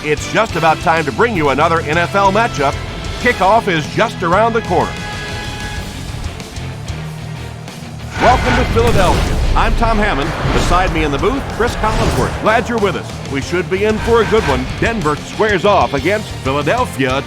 It's just about time to bring you another NFL matchup. Kickoff is just around the corner. Welcome to Philadelphia. I'm Tom Hammond. Beside me in the booth, Chris Collinsworth. Glad you're with us. We should be in for a good one. Denver squares off against Philadelphia.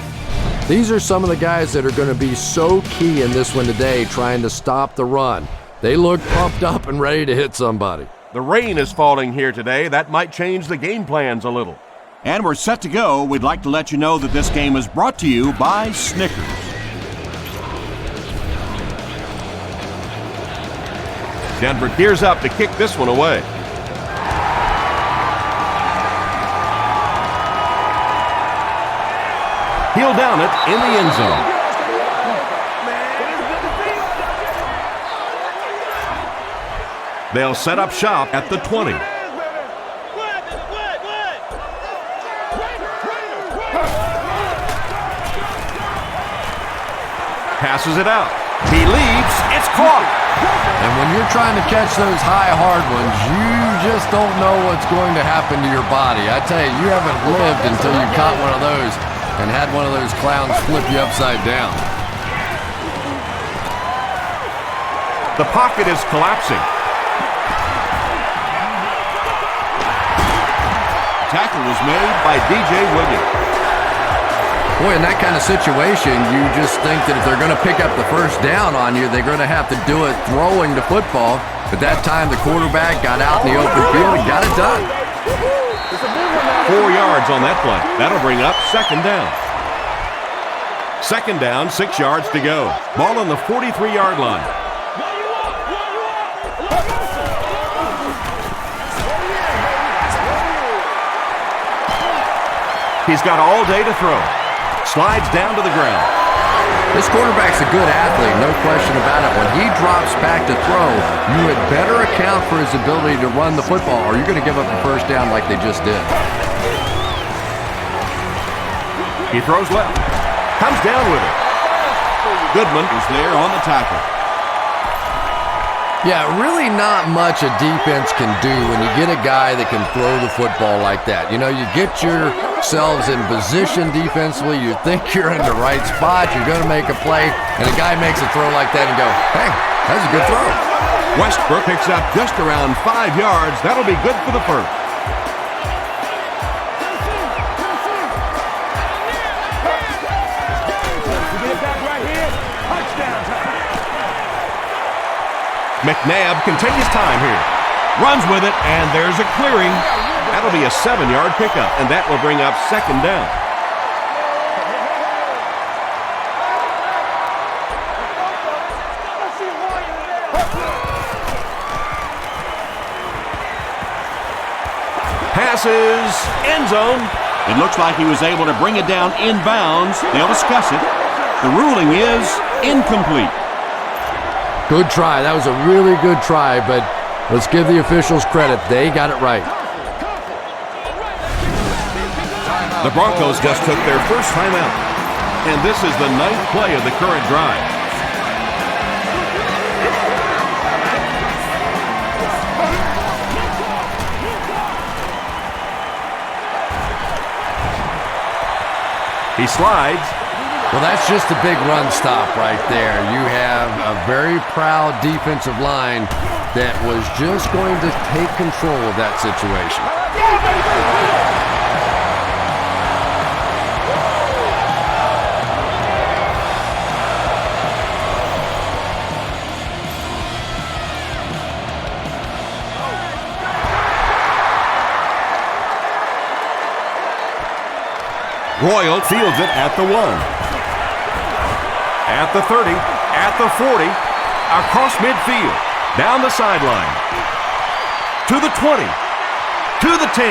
These are some of the guys that are going to be so key in this one today, trying to stop the run. They look pumped up and ready to hit somebody. The rain is falling here today. That might change the game plans a little. And we're set to go. We'd like to let you know that this game is brought to you by Snickers. Denver gears up to kick this one away. He'll down it in the end zone. They'll set up shop at the 20. Passes it out. He leaps. It's caught. And when you're trying to catch those high, hard ones, you just don't know what's going to happen to your body. I tell you, you haven't lived until you caught one of those and had one of those clowns flip you upside down. The pocket is collapsing. Tackle was made by DJ Williams. Boy, in that kind of situation, you just think that if they're going to pick up the first down on you, they're going to have to do it throwing the football. But that time, the quarterback got out in the open field and got it done. 4 yards on that play. That'll bring up second down. Second down, 6 yards to go. Ball on the 43-yard line. He's got all day to throw. Slides down to the ground. This quarterback's a good athlete, no question about it. When he drops back to throw, you had better account for his ability to run the football, or you're going to give up a first down like they just did. He throws left. Comes down with it. Goodman is there on the tackle. Yeah, really not much a defense can do when you get a guy that can throw the football like that. You know, you get yourselves in position defensively, you think you're in the right spot, you're going to make a play, and a guy makes a throw like that and go, hey, that's a good throw. Westbrook picks up just around 5 yards. That'll be good for the first. McNabb can take his time here. Runs with it, and there's a clearing. That'll be a 7-yard pickup, and that will bring up second down. Passes, end zone. It looks like he was able to bring it down inbounds. They'll discuss it. The ruling is incomplete. Good try. That was a really good try, but let's give the officials credit. They got it right. The Broncos just took their first time out, and this is the 9th play of the current drive. He slides. Well, that's just a big run stop right there. You have a very proud defensive line that was just going to take control of that situation. Royal fields it at the 1. At the 30, at the 40, across midfield, down the sideline, to the 20, to the 10.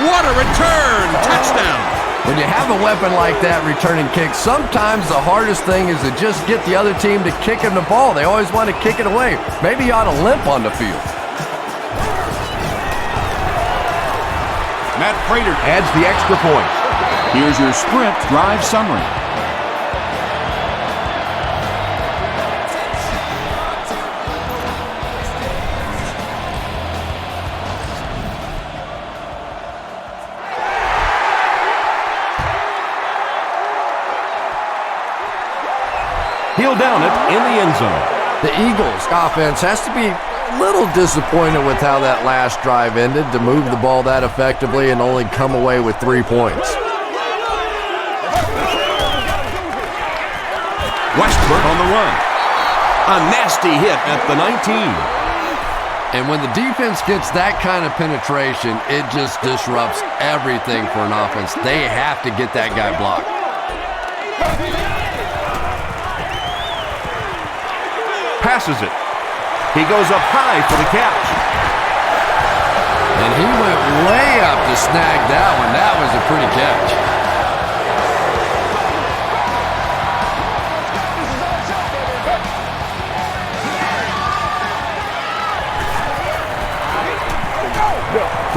What a return! Touchdown! When you have a weapon like that returning kicks, sometimes the hardest thing is to just get the other team to kick him the ball. They always want to kick it away. Maybe you ought to limp on the field. Matt Prater adds the extra point. Here's your sprint drive summary. He'll down it in the end zone. The Eagles offense has to be a little disappointed with how that last drive ended to move the ball that effectively and only come away with 3 points. Westbrook on the run. A nasty hit at the 19. And when the defense gets that kind of penetration, it just disrupts everything for an offense. They have to get that guy blocked. Passes it. He goes up high for the catch. And he went way up to snag that one. That was a pretty catch.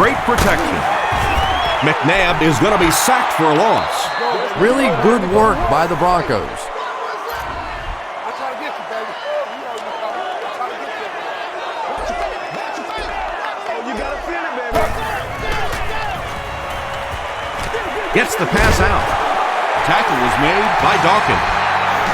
Great protection. McNabb is going to be sacked for a loss. Really good work by the Broncos. Gets the pass out. Tackle was made by Dawkins.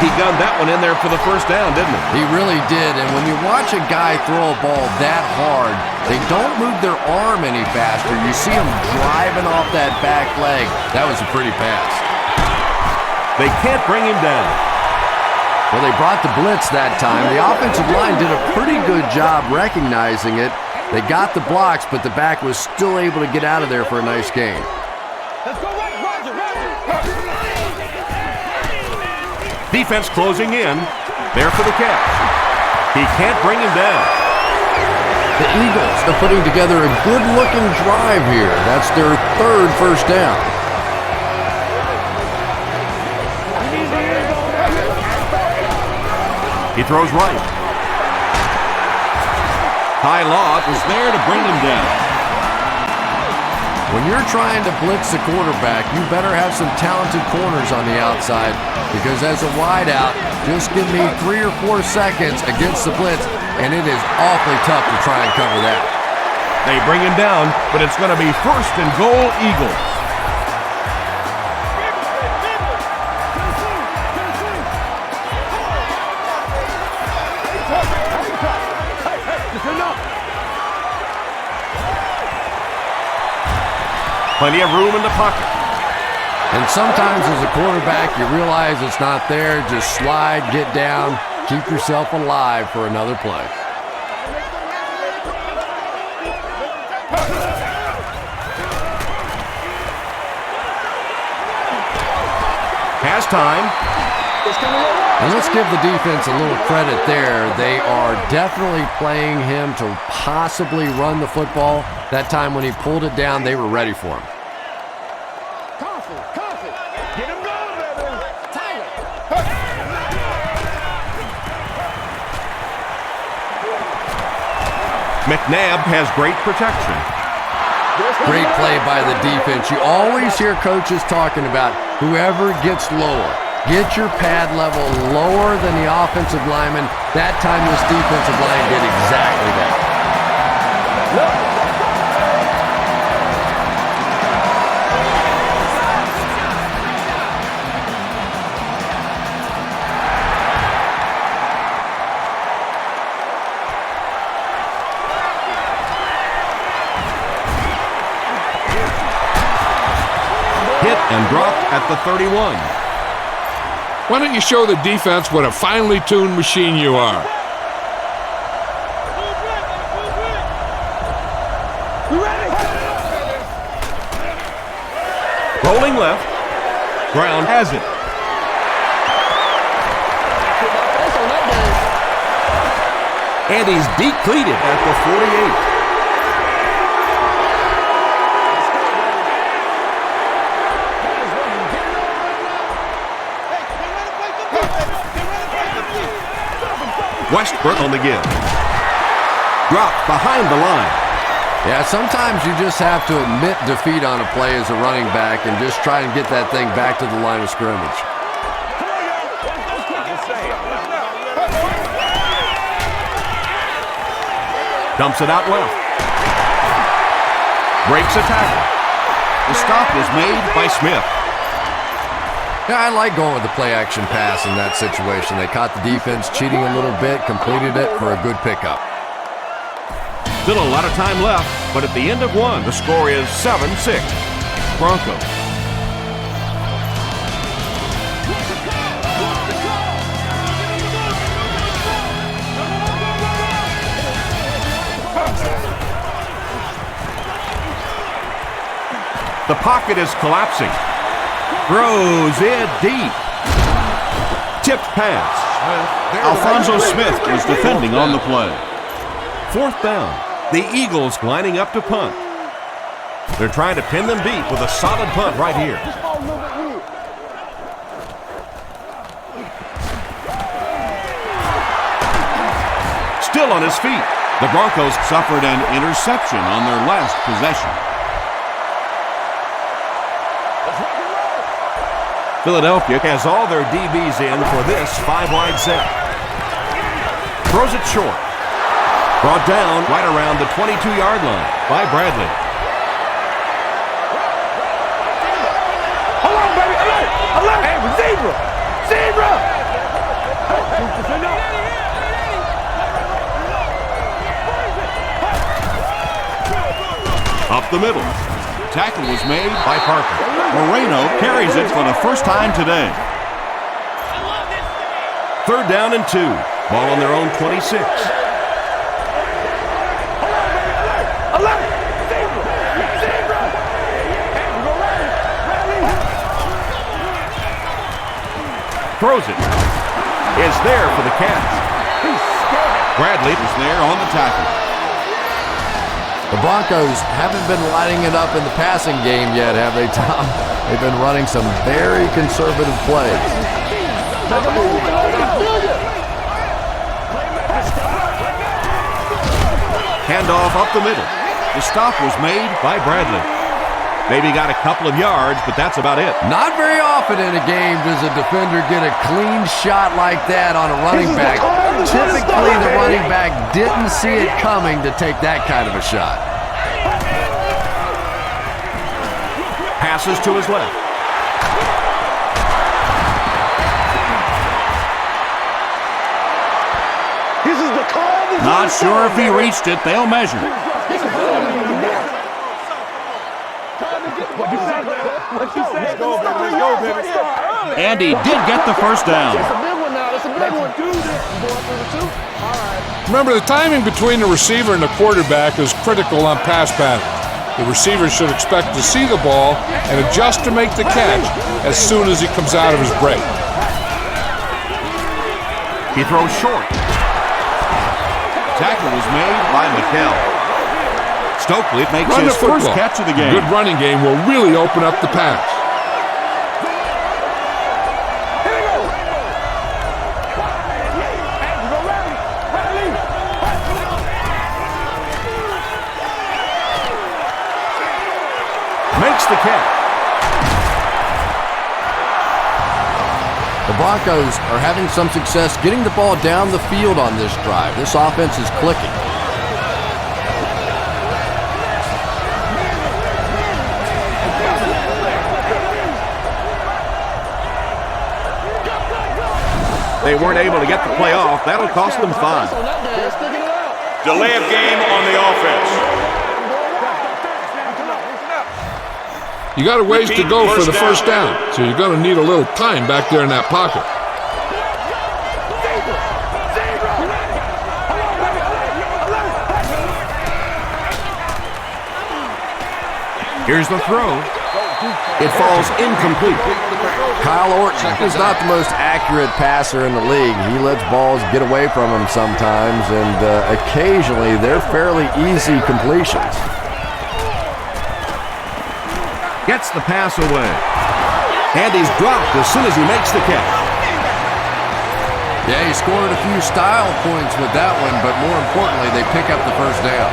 He gunned that one in there for the first down, didn't he? He really did, and when you watch a guy throw a ball that hard, they don't move their arm any faster. You see him driving off that back leg. That was a pretty pass. They can't bring him down. Well, they brought the blitz that time. The offensive line did a pretty good job recognizing it. They got the blocks, but the back was still able to get out of there for a nice gain. Let's go right, Roger. Defense closing in. There for the catch. He can't bring him down. The Eagles are putting together a good-looking drive here. That's their third first down. He throws right. Ty Law was there to bring him down. When you're trying to blitz the quarterback, you better have some talented corners on the outside, because as a wideout, just give me 3 or 4 seconds against the blitz, and it is awfully tough to try and cover that. They bring him down, but it's going to be first and goal, Eagles. Plenty of room in the pocket. And sometimes as a quarterback, you realize it's not there. Just slide, get down, keep yourself alive for another play. Has time. And let's give the defense a little credit there. They are definitely playing him to possibly run the football. That time when he pulled it down, they were ready for him. Get him going, baby. Tyler. McNabb has great protection. Great play by the defense. You always hear coaches talking about whoever gets lower. Get your pad level lower than the offensive lineman. That time this defensive line did exactly that. Hit and dropped at the 31. Why don't you show the defense what a finely tuned machine you are? Rolling left. Brown has it. And he's decleated at the 48. Westbrook on the give. Dropped behind the line. Yeah, sometimes you just have to admit defeat on a play as a running back and just try and get that thing back to the line of scrimmage. Dumps it out left. Breaks a tackle. The stop was made by Smith. Yeah, I like going with the play-action pass in that situation. They caught the defense cheating a little bit, completed it for a good pickup. Still a lot of time left, but at the end of one, the score is 7-6. Broncos. The pocket is collapsing. Throws it deep. Tipped pass. Alfonso Smith was defending on the play. Fourth down. The Eagles lining up to punt. They're trying to pin them deep with a solid punt right here. Still on his feet. The Broncos suffered an interception on their last possession. Philadelphia has all their DBs in for this 5-wide set. Throws it short. Brought down right around the 22-yard line by Bradley. Hold on, baby. Alert. Hey, zebra. Zebra. Up the middle. Tackle was made By Parker. Moreno carries it for the first time today. Third down and 2. Ball on their own 26. Throws it. Is there for the catch. Bradley Is there on the tackle. The Broncos haven't been lighting it up in the passing game yet, have they, Tom? They've been running some very conservative plays. handoff up the middle. The stop was made by Bradley. Maybe got a couple of yards, but that's about it. Not very often in a game does a defender get a clean shot like that on a running back. Typically, the running back didn't see it coming to take that kind of a shot. Passes to his left. This is the call. Not sure if he reached it. They'll measure. And he did get the first down. Remember, the timing between the receiver and the quarterback is critical on pass patterns. The receiver should expect to see the ball and adjust to make the catch as soon as he comes out of his break. He throws short. Tackle was made by McHale. Stokely makes Run his the first football. catch of the game. Good running game will really open up the pass. Makes the catch. The Broncos are having some success getting the ball down the field on this drive. This offense is clicking. They weren't able to get the play off. That'll cost them 5. Delay of game on the offense. You got a ways to go for the first down, so you're going to need a little time back there in that pocket. Here's the throw. It falls incomplete. Kyle Orton is not the most accurate passer in the league. He lets balls get away from him sometimes, and occasionally they're fairly easy completions. Gets the pass away. And he's dropped as soon as he makes the catch. Yeah, he scored a few style points with that one, but more importantly, they pick up the first down.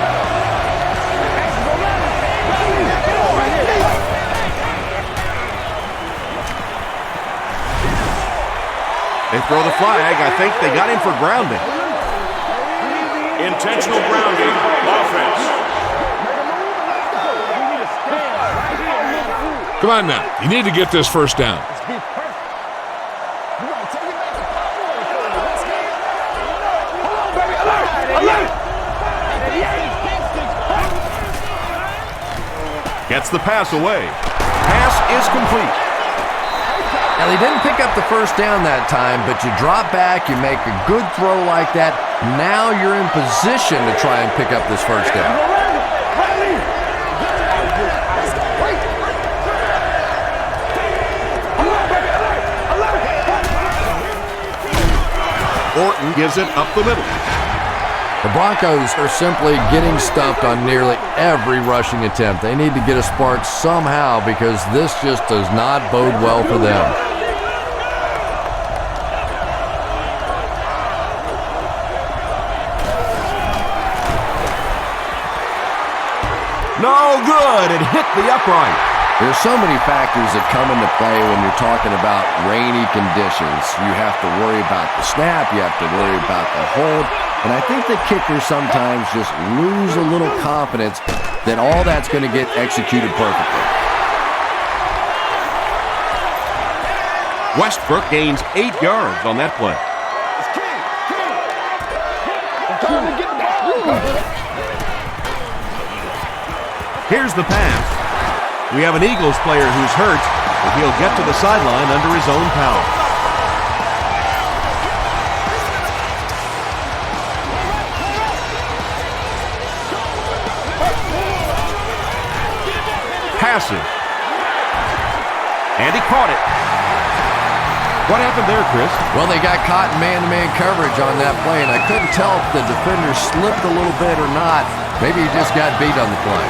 They throw the flag. I think they got him for grounding. Intentional grounding, offense. Come on now. You need to get this first down. Gets the pass away. Pass is complete. Now, they didn't pick up the first down that time, but you drop back, you make a good throw like that. Now you're in position to try and pick up this first down. Orton gives it up the middle. The Broncos are simply getting stuffed on nearly every rushing attempt. They need to get a spark somehow because this just does not bode well for them. No good. It hit the upright. There's so many factors that come into play when you're talking about rainy conditions. You have to worry about the snap. You have to worry about the hold. And I think the kickers sometimes just lose a little confidence that all that's going to get executed perfectly. Westbrook gains 8 yards on that play. Here's the pass. We have an Eagles player who's hurt, but he'll get to the sideline under his own power. Passes. And he caught it. What happened there, Chris? Well, they got caught in man-to-man coverage on that play, and I couldn't tell if the defender slipped a little bit or not. Maybe he just got beat on the play.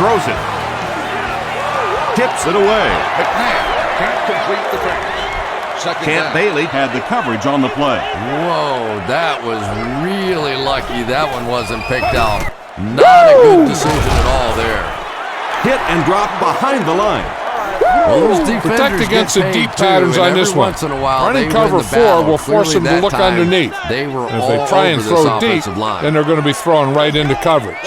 Throws it. Tips it away. McMahon can't complete the pass. Camp Bailey had the coverage on the play. Whoa, that was really lucky that one wasn't picked out. Not a good decision at all there. Hit and drop behind the line. Well, those defenders protect against the deep too, patterns on this one. Once in a while, Running they cover win the 4 battle. will force them to Clearly look that time, underneath. They were And if all they try and over throw this deep, offensive line. then they're going to be thrown right into coverage.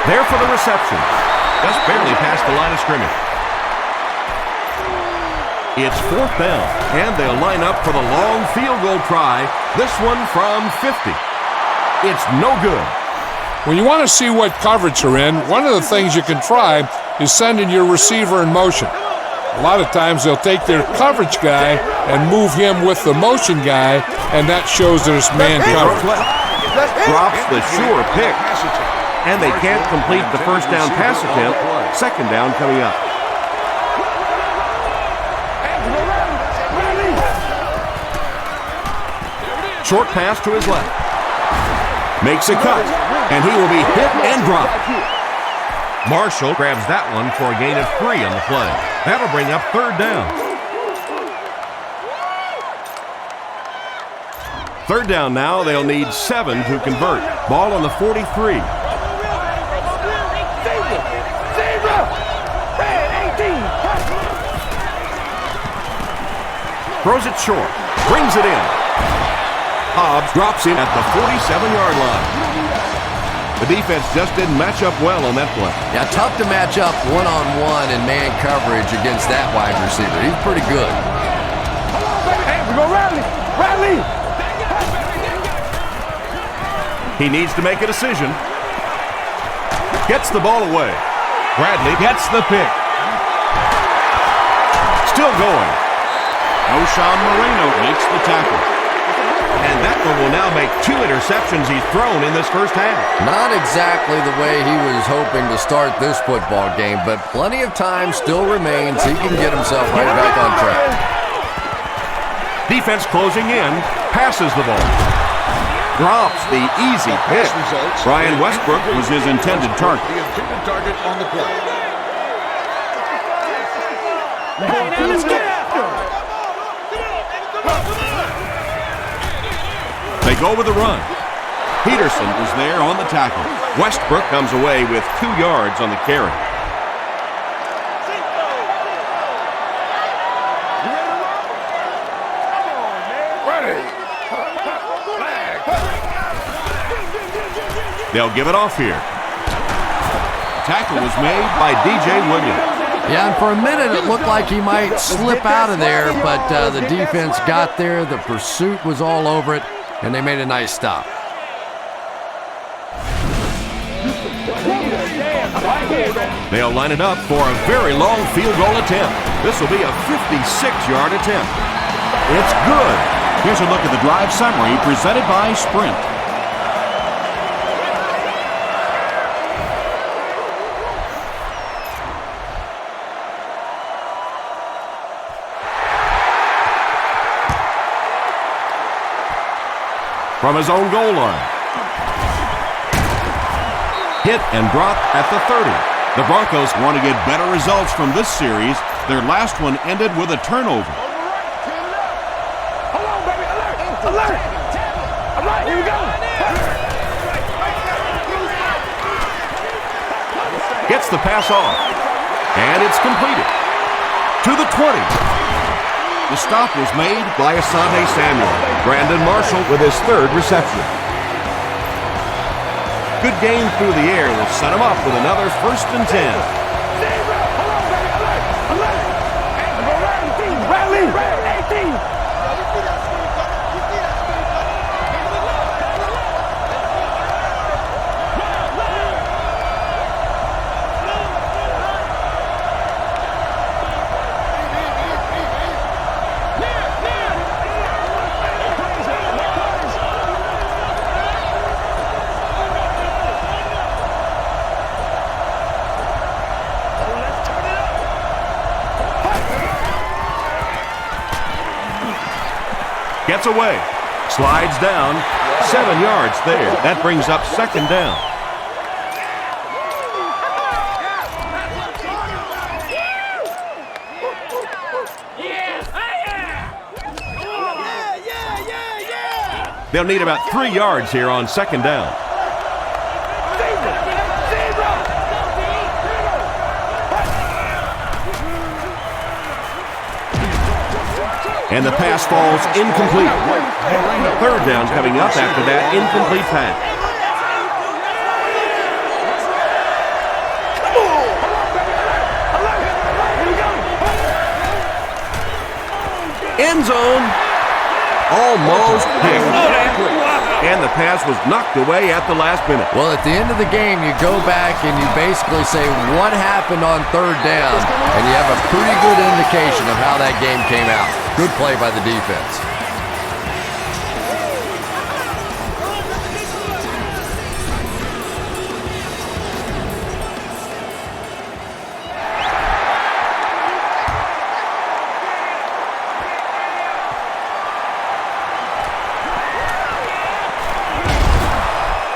There for the reception. Just barely past the line of scrimmage. It's 4th down, and they'll line up for the long field goal try. This one from 50. It's no good. When you want to see what coverage you're in, one of the things you can try is sending your receiver in motion. A lot of times they'll take their coverage guy and move him with the motion guy, and that shows there's man coverage. Drops the sure pick. And they can't complete the first down pass attempt. 2nd down coming up. Short pass to his left. Makes a cut. And he will be hit and dropped. Marshall grabs that one for a gain of 3 on the play. That'll bring up 3rd down. 3rd down now. They'll need 7 to convert. Ball on the 43. Throws it short. Brings it in. Hobbs drops in at the 47-yard line. The defense just didn't match up well on that play. Yeah, tough to match up one-on-one in man coverage against that wide receiver. He's pretty good. Hey, we go rally! Rally! He needs to make a decision. Gets the ball away. Bradley gets the pick. Still going. O'Shawn Moreno makes the tackle. And that one will now make 2 interceptions he's thrown in this first half. Not exactly the way he was hoping to start this football game, but plenty of time still remains. He can get himself right back on track. Defense closing in. Passes the ball. Drops the easy pick. Brian Westbrook was his intended target. The intended target on the play. Let's get after They go with the run. Peterson was there on the tackle. Westbrook comes away with 2 yards on the carry. They'll give it off here. Tackle was made by DJ Williams. Yeah, and for a minute it looked like he might slip out of there, but the defense got there. The pursuit was all over it, and they made a nice stop. They'll line it up for a very long field goal attempt. This will be a 56-yard attempt. It's good. Here's a look at the drive summary presented by Sprint. From his own goal line. Hit and drop at the 30. The Broncos want to get better results from this series. Their last one ended with a turnover. Hold on, baby. Alert! Alert! Alert! Here we go! Gets the pass off. And it's completed. To the 20. The stop was made By Asante Samuel. Brandon Marshall with his third reception. Good game through the air will set him up with another 1st and 10. Hold on, baby. Alert! Alert! Rally! 18! Gets away. Slides down. 7 yards there. That brings up 2nd down. They'll need about 3 yards here on 2nd down. And the pass falls incomplete. 3rd down coming up after that incomplete pass. End zone. Almost picked. And the pass was knocked away at the last minute. Well, at the end of the game, you go back and you basically say what happened on 3rd down, and you have a pretty good indication of how that game came out. Good play by the defense.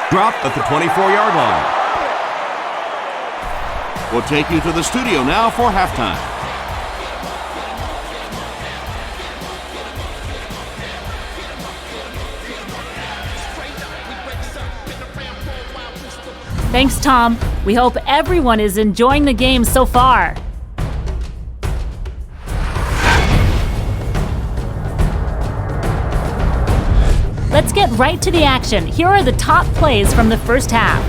Dropped at the 24-yard line. We'll take you to the studio now for halftime. Thanks, Tom. We hope everyone is enjoying the game so far. Let's get right to the action. Here are the top plays from the first half.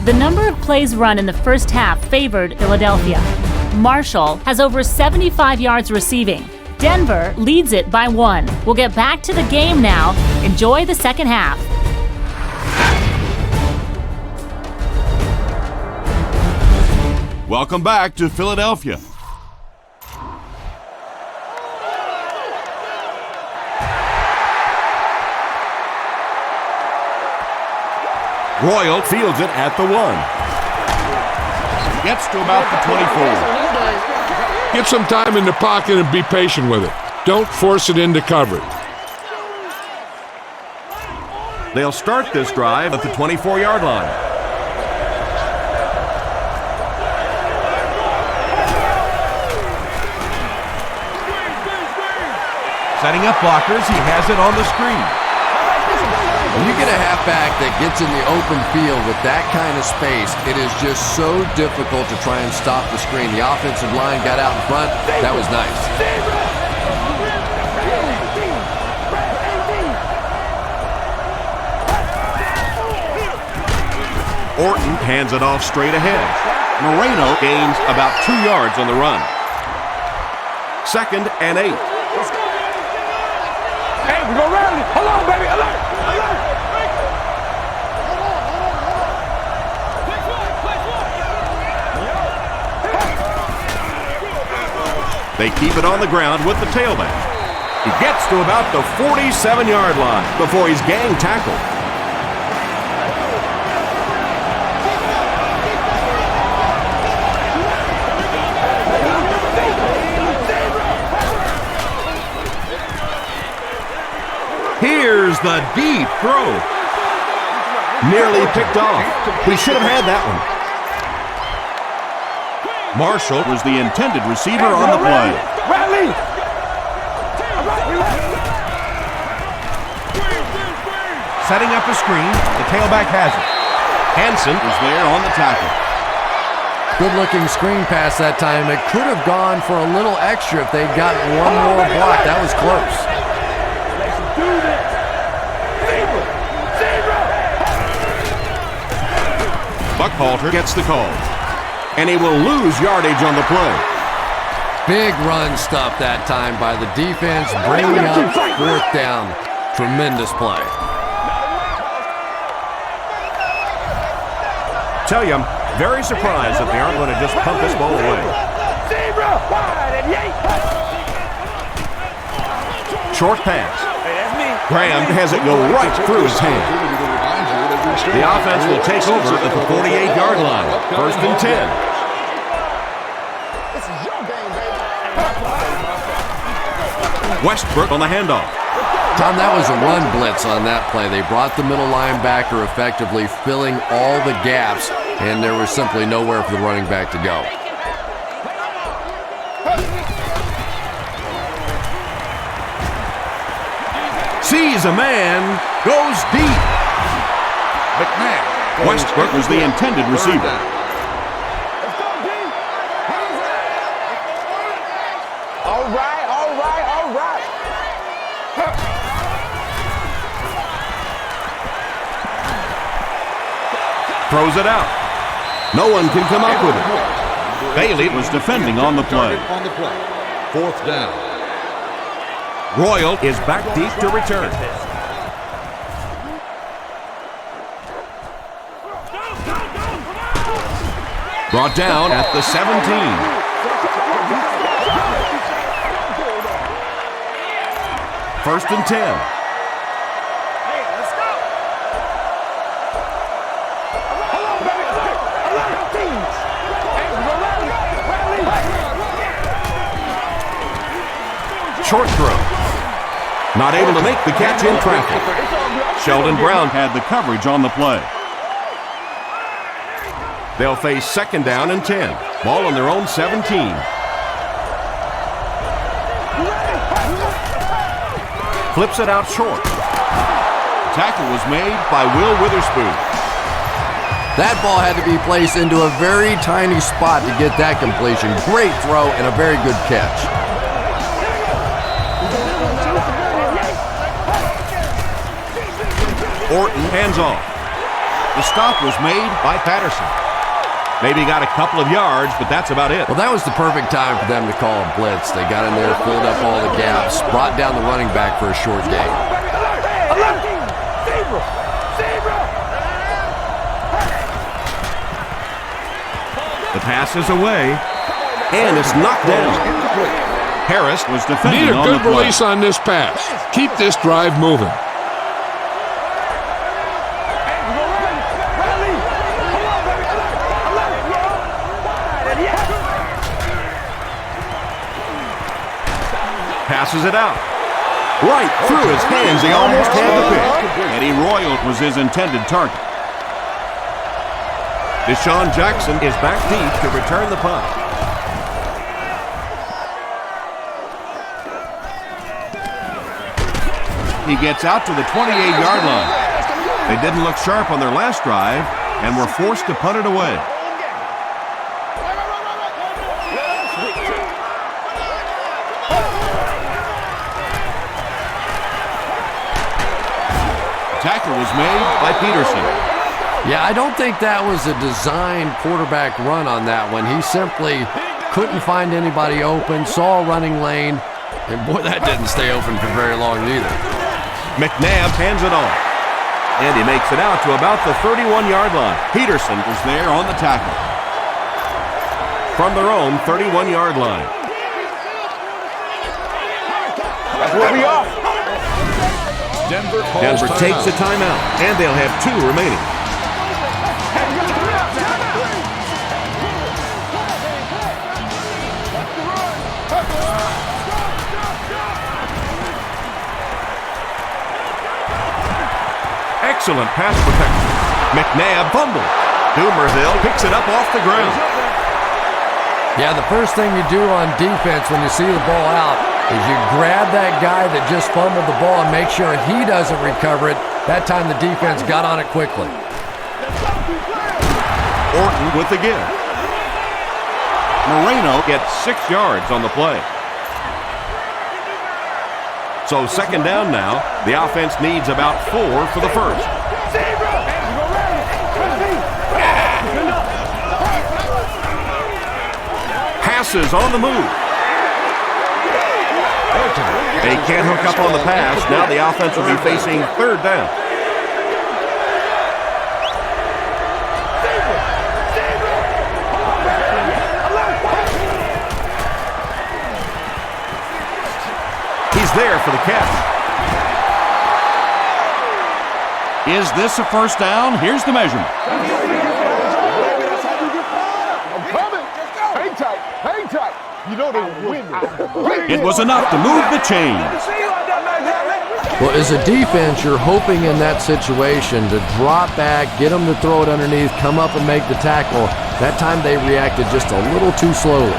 The number of plays run in the first half favored Philadelphia. Marshall has over 75 yards receiving. Denver leads it by 1. We'll get back to the game now. Enjoy the second half. Welcome back to Philadelphia. Royal fields it at the 1. Gets to about the 24. Get some time in the pocket and be patient with it. Don't force it into coverage. They'll start this drive at the 24-yard line. Setting up blockers, he has it on the screen. When you get a halfback that gets in the open field with that kind of space, it is just so difficult to try and stop the screen. The offensive line got out in front. That was nice. Orton hands it off straight ahead. Moreno gains about 2 yards on the run. 2nd and 8. Hey, we go rally. Hold on, baby. Alert. Alert. They keep it on the ground with the tailback. He gets to about the 47-yard line before he's gang tackled. Here's the deep throw. Nearly picked off. We should have had that one. Marshall was the intended receiver on the play. Rally. Setting up a screen, the tailback has it. Hansen was there on the tackle. Good-looking screen pass that time. It could have gone for a little extra if they'd gotten one more block. That was close. Let's do this. Buckhalter gets the call. And he will lose yardage on the play. Big run stuff that time by the defense, bringing up 4th down. Tremendous play. Tell you, I'm very surprised that they aren't going to just pump this ball away. Short pass. Graham has it go right through his hand. The offense will take over at the 48-yard line. 1st and 10. Westbrook on the handoff. Tom, that was a run blitz on that play. They brought the middle linebacker effectively filling all the gaps, and there was simply nowhere for the running back to go. Sees a man, goes deep. Westbrook was the intended receiver. All right. Throws it out. No one can come up with it. Bailey was defending on the play. 4th down. Royal is back deep to return. Brought down at the 17. First and 10. Short throw. Not able to make the catch in traffic. Sheldon Brown had the coverage on the play. They'll face 2nd down and 10. Ball on their own 17. Flips it out short. Tackle was made by Will Witherspoon. That ball had to be placed into a very tiny spot to get that completion. Great throw and a very good catch. Orton hands off. The stop was made by Patterson. Maybe got a couple of yards, but that's about it. Well, that was the perfect time for them to call a blitz. They got in there, filled up all the gaps, brought down the running back for a short gain. The pass is away, and it's knocked down. Harris was defending on the play. Need a good release on this pass. Keep this drive moving. Passes it out. Right through his hands. He almost had the pick. Eddie Royal was his intended target. Deshaun Jackson is back deep to return the punt. He gets out to the 28-yard line. They didn't look sharp on their last drive and were forced to punt it away. Tackle was made by Peterson. Yeah, I don't think that was a designed quarterback run on that one. He simply couldn't find anybody open, saw a running lane, and boy, that didn't stay open for very long either. McNabb hands it off, and he makes it out to about the 31-yard line. Peterson was there on the tackle. From their own 31-yard line. That's where we are. Denver calls Denver takes a timeout, and they'll have 2 remaining. Excellent pass protection. McNabb fumbled. Dumerville picks it up off the ground. Yeah, the first thing you do on defense when you see the ball out is you grab that guy that just fumbled the ball and make sure he doesn't recover it. That time the defense got on it quickly. Orton with the give. Moreno gets 6 yards on the play. So second down now. The offense needs about 4 for the first. Passes on the move. They can't hook up on the pass. Now the offense will be facing third down. He's there for the catch. Is this a first down? Here's the measurement. Hang tight. You know they will win this. It was enough to move the chains. Well, as a defense, you're hoping in that situation to drop back, get them to throw it underneath, come up and make the tackle. That time they reacted just a little too slowly.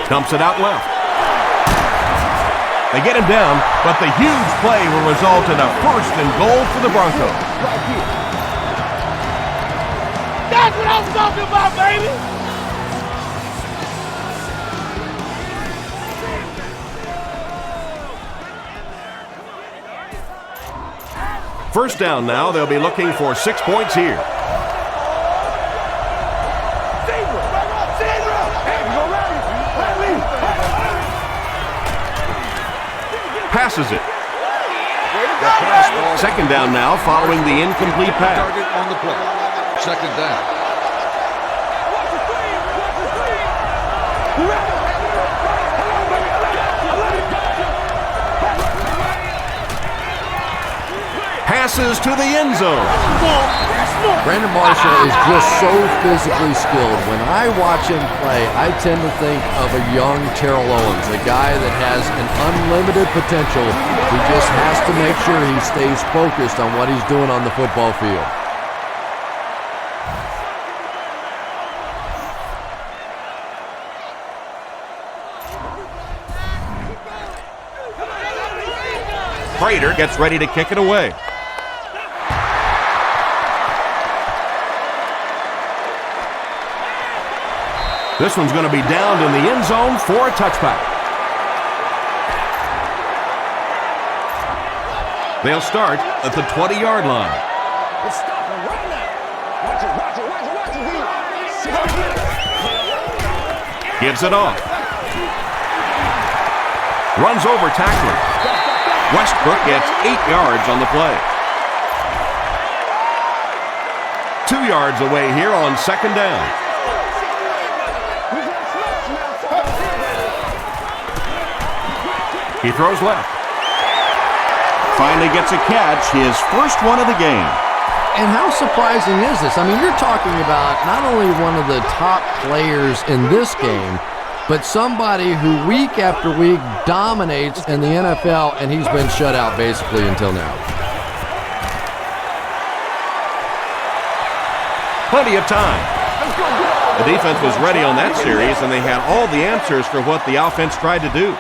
Dumps it out left. They get him down, but the huge play will result in a first and goal for the Broncos. That's what I'm talking about, baby. First down now. They'll be looking for 6 points here. Passes it. Second down now following the incomplete pass. Target on the play. Second down. Passes to the end zone. Brandon Marshall is just so physically skilled. When I watch him play, I tend to think of a young Terrell Owens, a guy that has an unlimited potential. He just has to make sure he stays focused on what he's doing on the football field. Prater gets ready to kick it away. This one's going to be downed in the end zone for a touchback. They'll start at the 20-yard line. Gives it off. Runs over tackler. Westbrook gets 8 yards on the play. 2 yards away here on second down. He throws left. Finally gets a catch, his first one of the game. And how surprising is this? I mean, you're talking about not only one of the top players in this game, but somebody who week after week dominates in the NFL, and he's been shut out basically until now. Plenty of time. The defense was ready on that series, and they had all the answers for what the offense tried to do.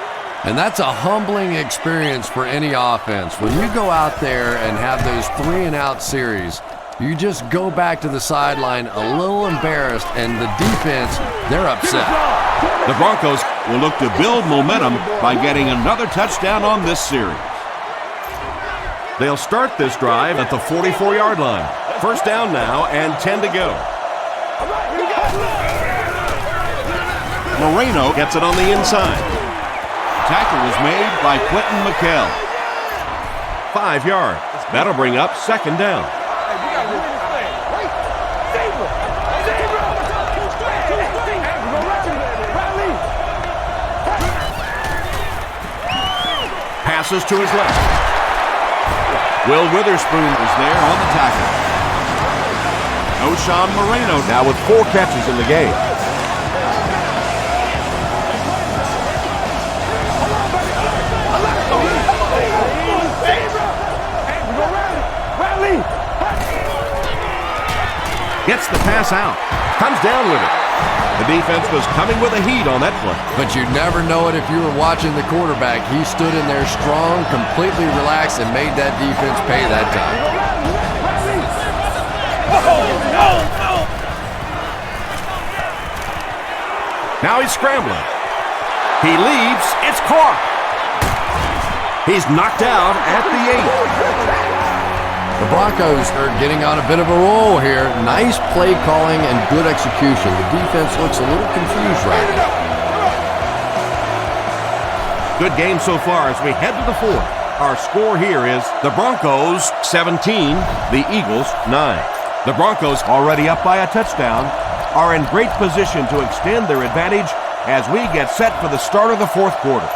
And that's a humbling experience for any offense. When you go out there and have those 3-and-out series, you just go back to the sideline a little embarrassed, and the defense, they're upset. The Broncos will look to build momentum by getting another touchdown on this series. They'll start this drive at the 44-yard line. First down now and 10 to go. Moreno gets it on the inside. Tackle was made by Quentin McKell. 5 yards. That'll bring up second down. Passes to his left. Will Witherspoon is there on the tackle. O'Shawn Moreno Now with 4 catches in the game. Gets the pass out. Comes down with it. The defense was coming with a heat on that play. But you never know it if you were watching the quarterback. He stood in there strong, completely relaxed, and made that defense pay that time. Now he's scrambling. He leaves. It's caught. He's knocked out at the 8. The Broncos are getting on a bit of a roll here. Nice play calling and good execution. The defense looks a little confused right now. Good game so far as we head to the 4th. Our score here is the Broncos 17, the Eagles 9. The Broncos, already up by a touchdown, are in great position to extend their advantage as we get set for the start of the 4th quarter.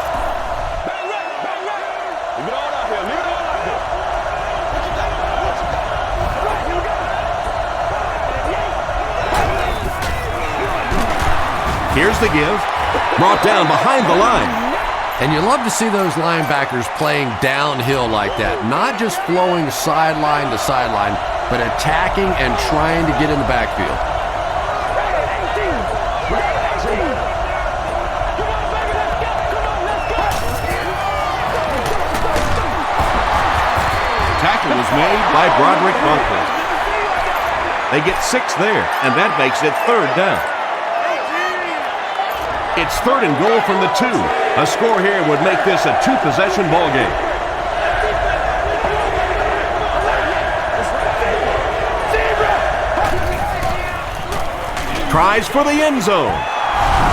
Here's the give. Brought down behind the line. And you love to see those linebackers playing downhill like that. Not just flowing sideline to sideline, but attacking and trying to get in the backfield. Tackle was made by Broderick Bunker. They get 6 there, and that makes it 3rd down. It's 3rd and goal from the 2. A score here would make this a 2-possession ball game. Tries for the end zone.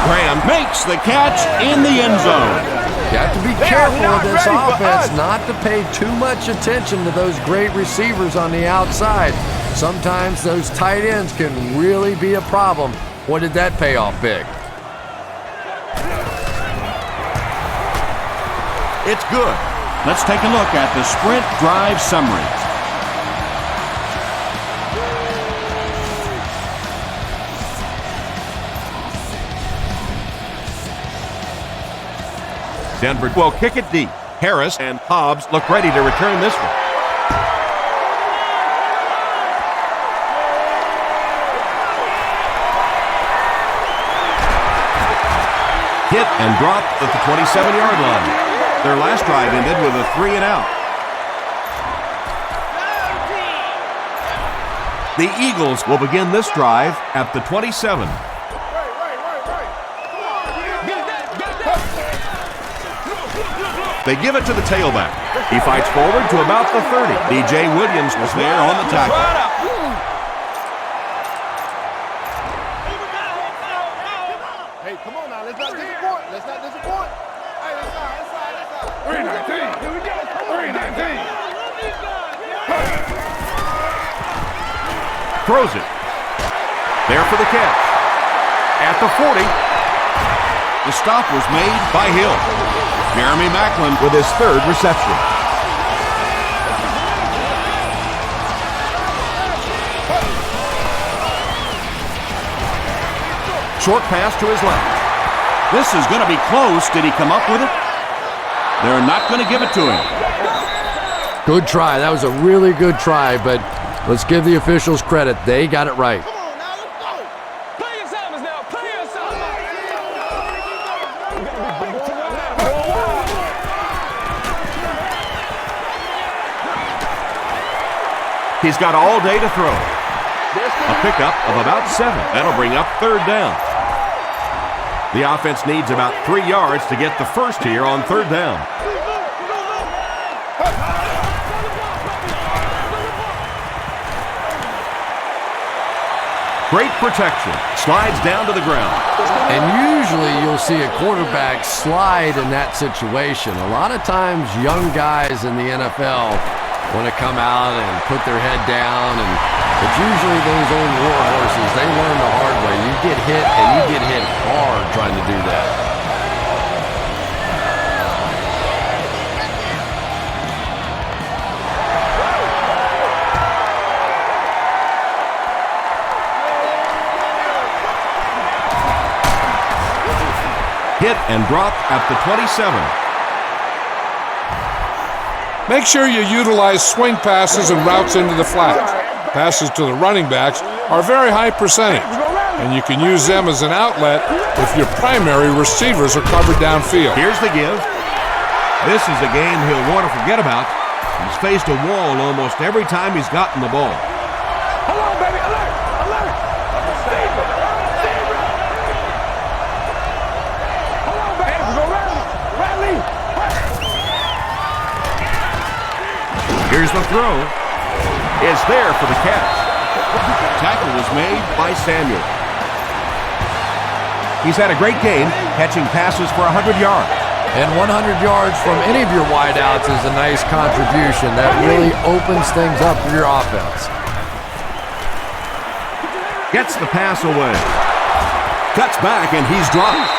Graham makes the catch in the end zone. You have to be careful with this offense not to pay too much attention to those great receivers on the outside. Sometimes those tight ends can really be a problem. What did that pay off big? It's good. Let's take a look at the sprint drive summaries. Denver will kick it deep. Harris and Hobbs look ready to return this one. Hit and dropped at the 27-yard line. Their last drive ended with a 3-and-out. The Eagles will begin this drive at the 27. They give it to the tailback. He fights forward to about the 30. DJ Williams was there on the tackle. Hey, come on now. Let's not disappoint. Let's not disappoint. Hey, inside. 319. Here we go. 319. Throws it. There for the catch. At the 40. The stop was made by Hill. Jeremy Maclin with his 3rd reception. Short pass to his left. This is going to be close. Did he come up with it? They're not going to give it to him. Good try. That was a really good try, but let's give the officials credit. They got it right. Come on now, let's go. Play your assignments now. Play your He's got all day to throw. A pickup of about 7. That'll bring up 3rd down. The offense needs about 3 yards to get the first here on 3rd down. Great protection. Slides down to the ground. And usually you'll see a quarterback slide in that situation. A lot of times young guys in the NFL want to come out and put their head down, but usually those old war horses, they learn the hard way. You get hit, and you get hit hard trying to do that. Hit and dropped at the 27. Make sure you utilize swing passes and routes into the flats. Passes to the running backs are a very high percentage, and you can use them as an outlet if your primary receivers are covered downfield. Here's the give. This is a game he'll want to forget about. He's faced a wall almost every time he's gotten the ball. Hold on, baby. Alert! Alert! Hold on, baby. Go Riley. Here's the throw. Is there for the catch. Tackle was made by Samuel. He's had a great game, catching passes for 100 yards. And 100 yards from any of your wideouts is a nice contribution. That really opens things up for your offense. Gets the pass away. Cuts back, and he's dropped.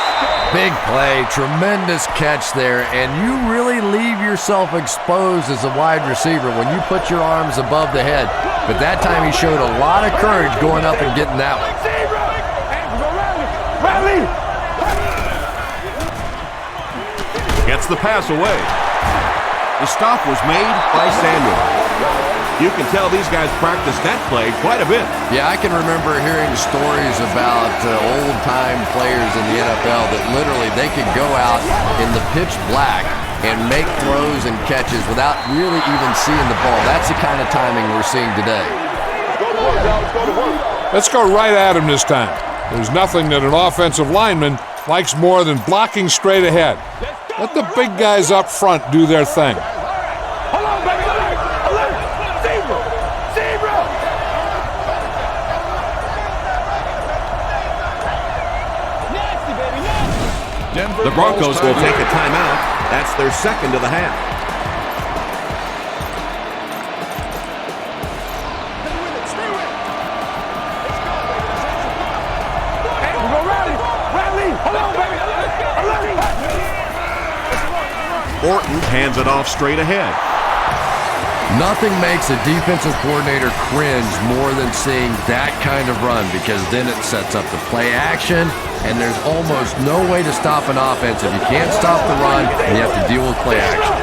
Big play, tremendous catch there, and you really leave yourself exposed as a wide receiver when you put your arms above the head. But that time he showed a lot of courage going up and getting that one. Gets the pass away. The stop was made by Samuel. You can tell these guys practice that play quite a bit. Yeah, I can remember hearing stories about old-time players in the NFL that literally they could go out in the pitch black and make throws and catches without really even seeing the ball. That's the kind of timing we're seeing today. Let's go right at him this time. There's nothing that an offensive lineman likes more than blocking straight ahead. Let the big guys up front do their thing. Hold on, baby. Alert! Alert! Zebra! Nasty, baby, nasty! The Broncos will take a timeout. That's their second of the half. Stay with it. Hey, we go Riley! Hold on, baby! Alert! Orton hands it off straight ahead. Nothing makes a defensive coordinator cringe more than seeing that kind of run, because then it sets up the play action, and there's almost no way to stop an offense if you can't stop the run and you have to deal with play action.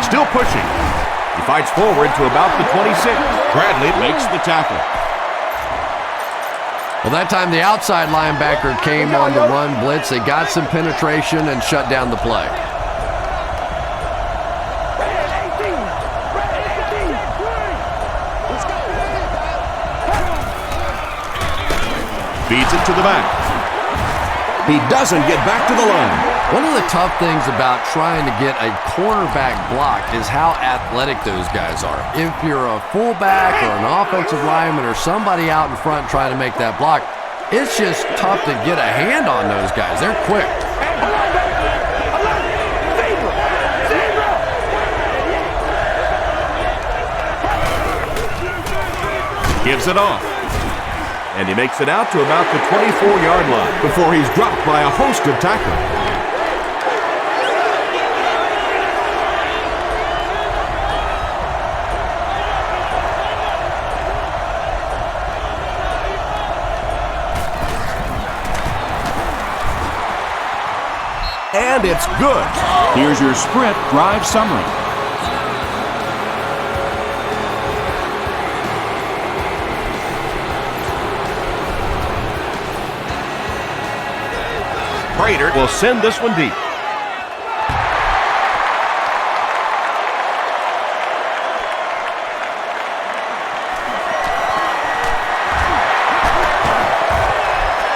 Still pushing. He fights forward to about the 26. Bradley makes the tackle. Well, that time the outside linebacker came on the run blitz. They got some penetration and shut down the play. Feeds it to the back. He doesn't get back to the line. One of the tough things about trying to get a cornerback block is how athletic those guys are. If you're a fullback or an offensive lineman or somebody out in front trying to make that block, it's just tough to get a hand on those guys. They're quick. Gives it off. And he makes it out to about the 24-yard line before he's dropped by a host of tacklers. That's good. Here's your sprint drive summary. Prater will send this one deep.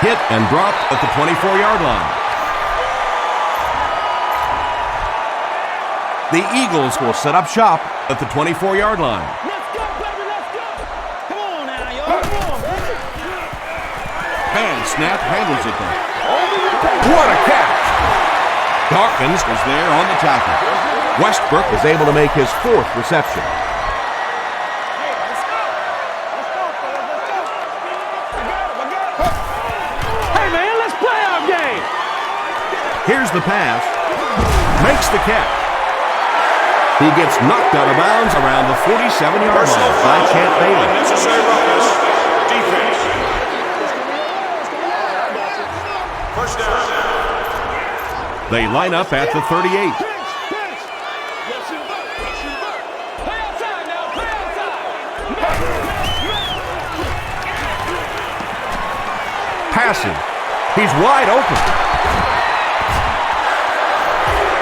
Hit and drop at the 24-yard line. The Eagles will set up shop at the 24-yard line. Let's go, baby, let's go. Come on now, y'all. Come on. And snap handles it there. What a catch! Dawkins Was there on the tackle. Westbrook is able to make his 4th reception. Hey, man, let's play our game. Here's the pass. Makes the catch. He gets knocked out of bounds around the 47-yard line by Champ Bailey. Unnecessary roughness. Defense. First down. They line up at the 38. Play outside now, play outside. Passing. He's wide open.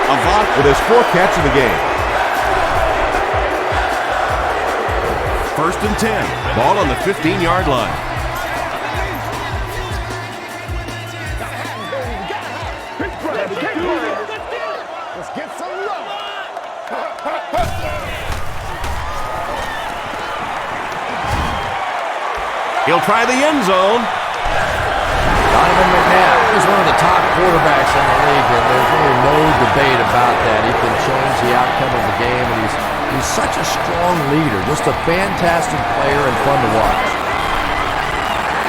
Avant with his 4th catch of the game. 1st and 10. Ball on the 15-yard line. Let's get some love. He'll try the end zone. Donovan McNabb is one of the top quarterbacks in the league, and there's really no debate about that. He can change the outcome of the game, and he's such a strong leader, just a fantastic player and fun to watch.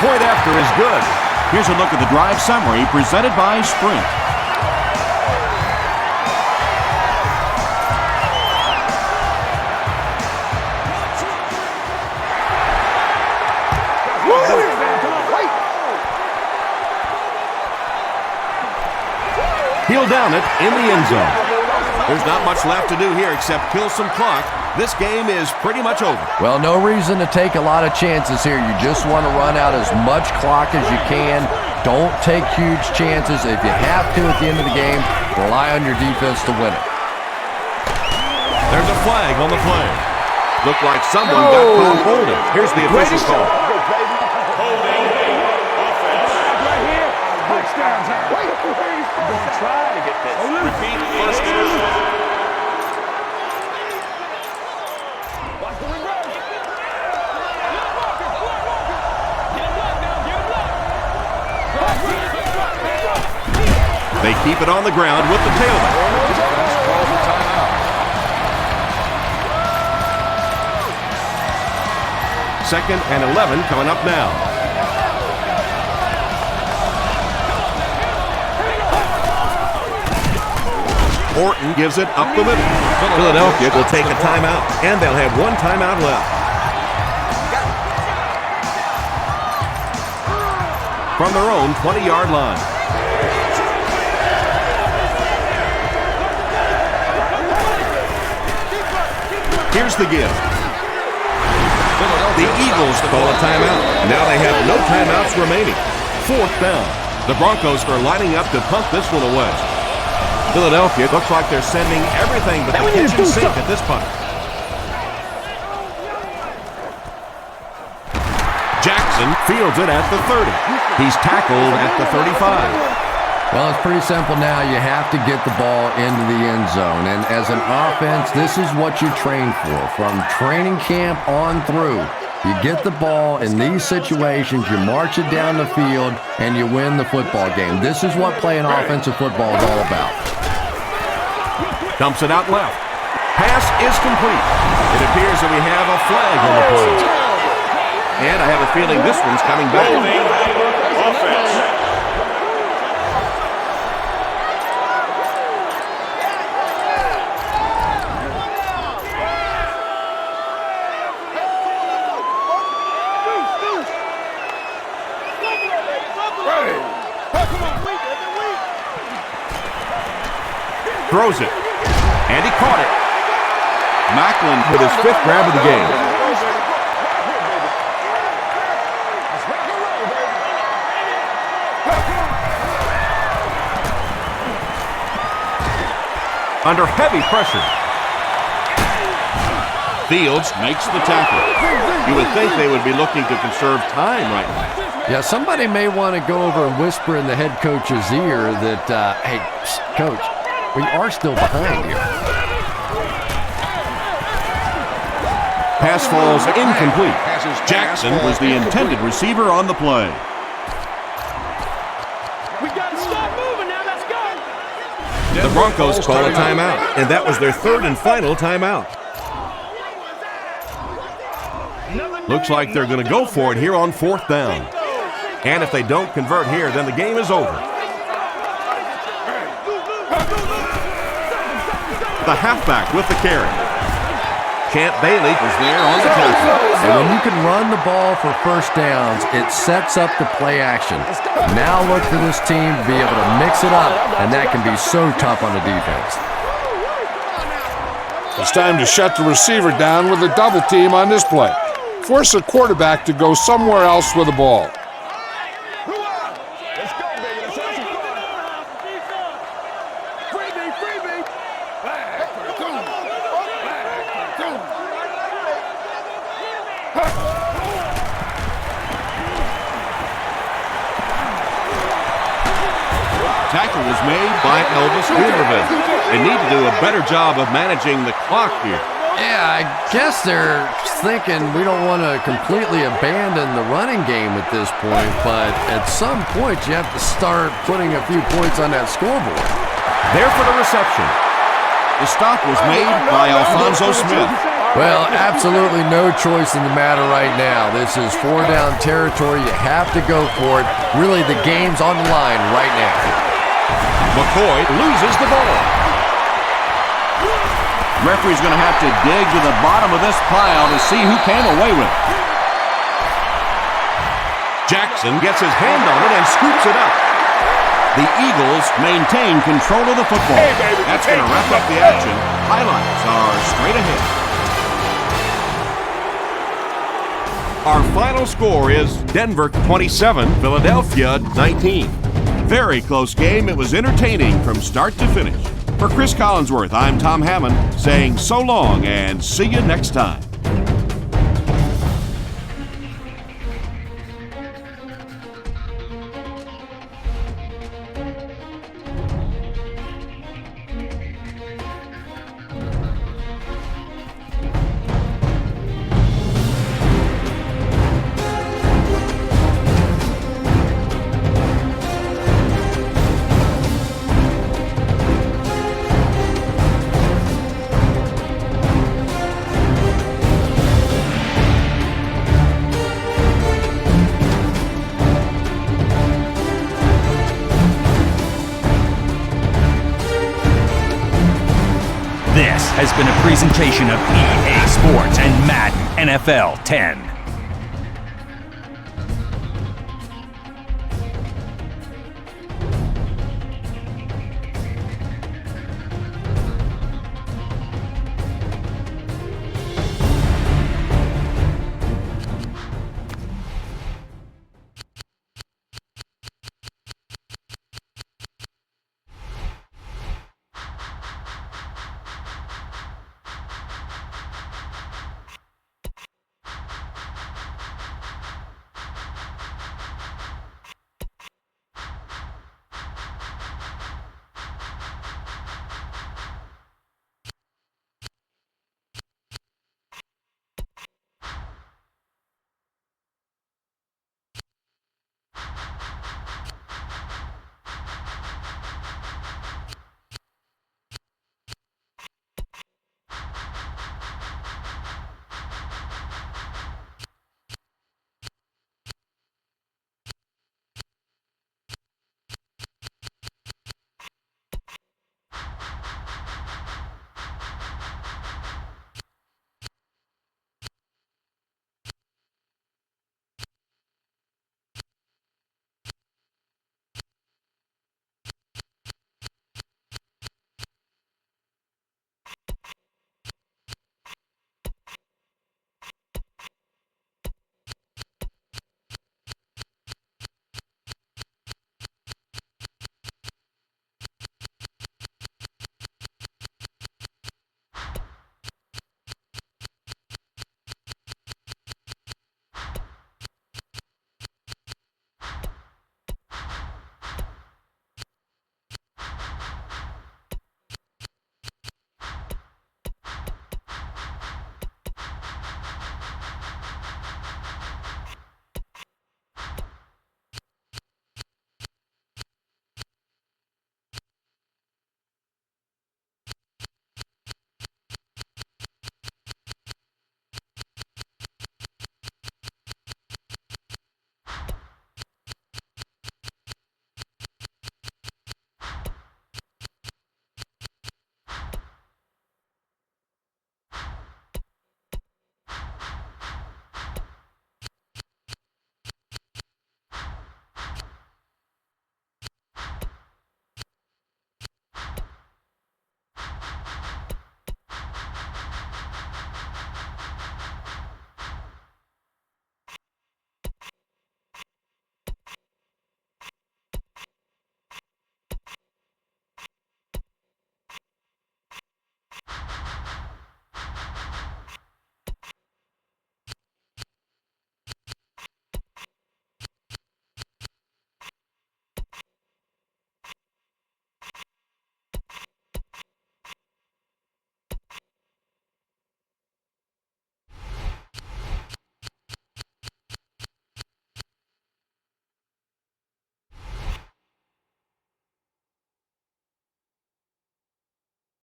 Point after is good. Here's a look at the drive summary presented by Sprint. He'll down it in the end zone. There's not much left to do here except kill some clock. This game is pretty much over. Well, no reason to take a lot of chances here. You just want to run out as much clock as you can. Don't take huge chances. If you have to at the end of the game, rely on your defense to win it. There's a flag on the play. Looked like someone got caught holding. Here's the official call. Holding. Offense. Right here. Touchdown time. Wait, we're going to try to get this. Repeat. First down. Watch the reverse. They keep it on the ground with the tailback. Call for timeout. Second and 11 coming up now. Orton gives it up the middle. Philadelphia will take a timeout, and they'll have one timeout left. From their own 20-yard line. Here's the give. The Eagles call a timeout. Now they have no timeouts remaining. 4th down. The Broncos are lining up to punt this one away. Philadelphia looks like they're sending everything but the kitchen sink at this punt. Jackson fields it at the 30. He's tackled at the 35. Well, it's pretty simple now. You have to get the ball into the end zone. And as an offense, this is what you train for. From training camp on through, you get the ball in these situations, you march it down the field, and you win the football game. This is what playing offensive football is all about. Dumps it out left. Pass is complete. It appears that we have a flag on the play. And I have a feeling this one's coming back. Offense. throws it. And he caught it. Macklin With his 5th grab of the game. Under heavy pressure. Fields makes the tackle. You would think they would be looking to conserve time right now. Yeah, somebody may want to go over and whisper in the head coach's ear that, hey, coach, we are still behind here. Pass falls incomplete. Jackson was the intended receiver on the play. We got to stop moving now. Let's go. The Broncos call a timeout, and that was their 3rd and final timeout. Looks like they're going to go for it here on 4th down. And if they don't convert here, then the game is over. The halfback with the carry. Champ Bailey was there on the tackle. And when you can run the ball for first downs, it sets up the play action. Now look for this team to be able to mix it up, and that can be so tough on the defense. It's time to shut the receiver down with a double team on this play. Force the quarterback to go somewhere else with the ball. Tackle was made by Elvis Hooverville. They need to do a better job of managing the clock here. Yeah, I guess they're thinking we don't want to completely abandon the running game at this point, but at some point you have to start putting a few points on that scoreboard. There for the reception. The stop was made by Alfonso Smith. Well, absolutely no choice in the matter right now. This is 4-down territory. You have to go for it. Really, the game's on the line right now. McCoy loses the ball. Referee's going to have to dig to the bottom of this pile to see who came away with it. Jackson gets his hand on it and scoops it up. The Eagles maintain control of the football. That's going to wrap up the action. Highlights are straight ahead. Our final score is Denver 27, Philadelphia 19. Very close game. It was entertaining from start to finish. For Chris Collinsworth, I'm Tom Hammond saying so long and see you next time. This has been a presentation of EA Sports and Madden NFL 10.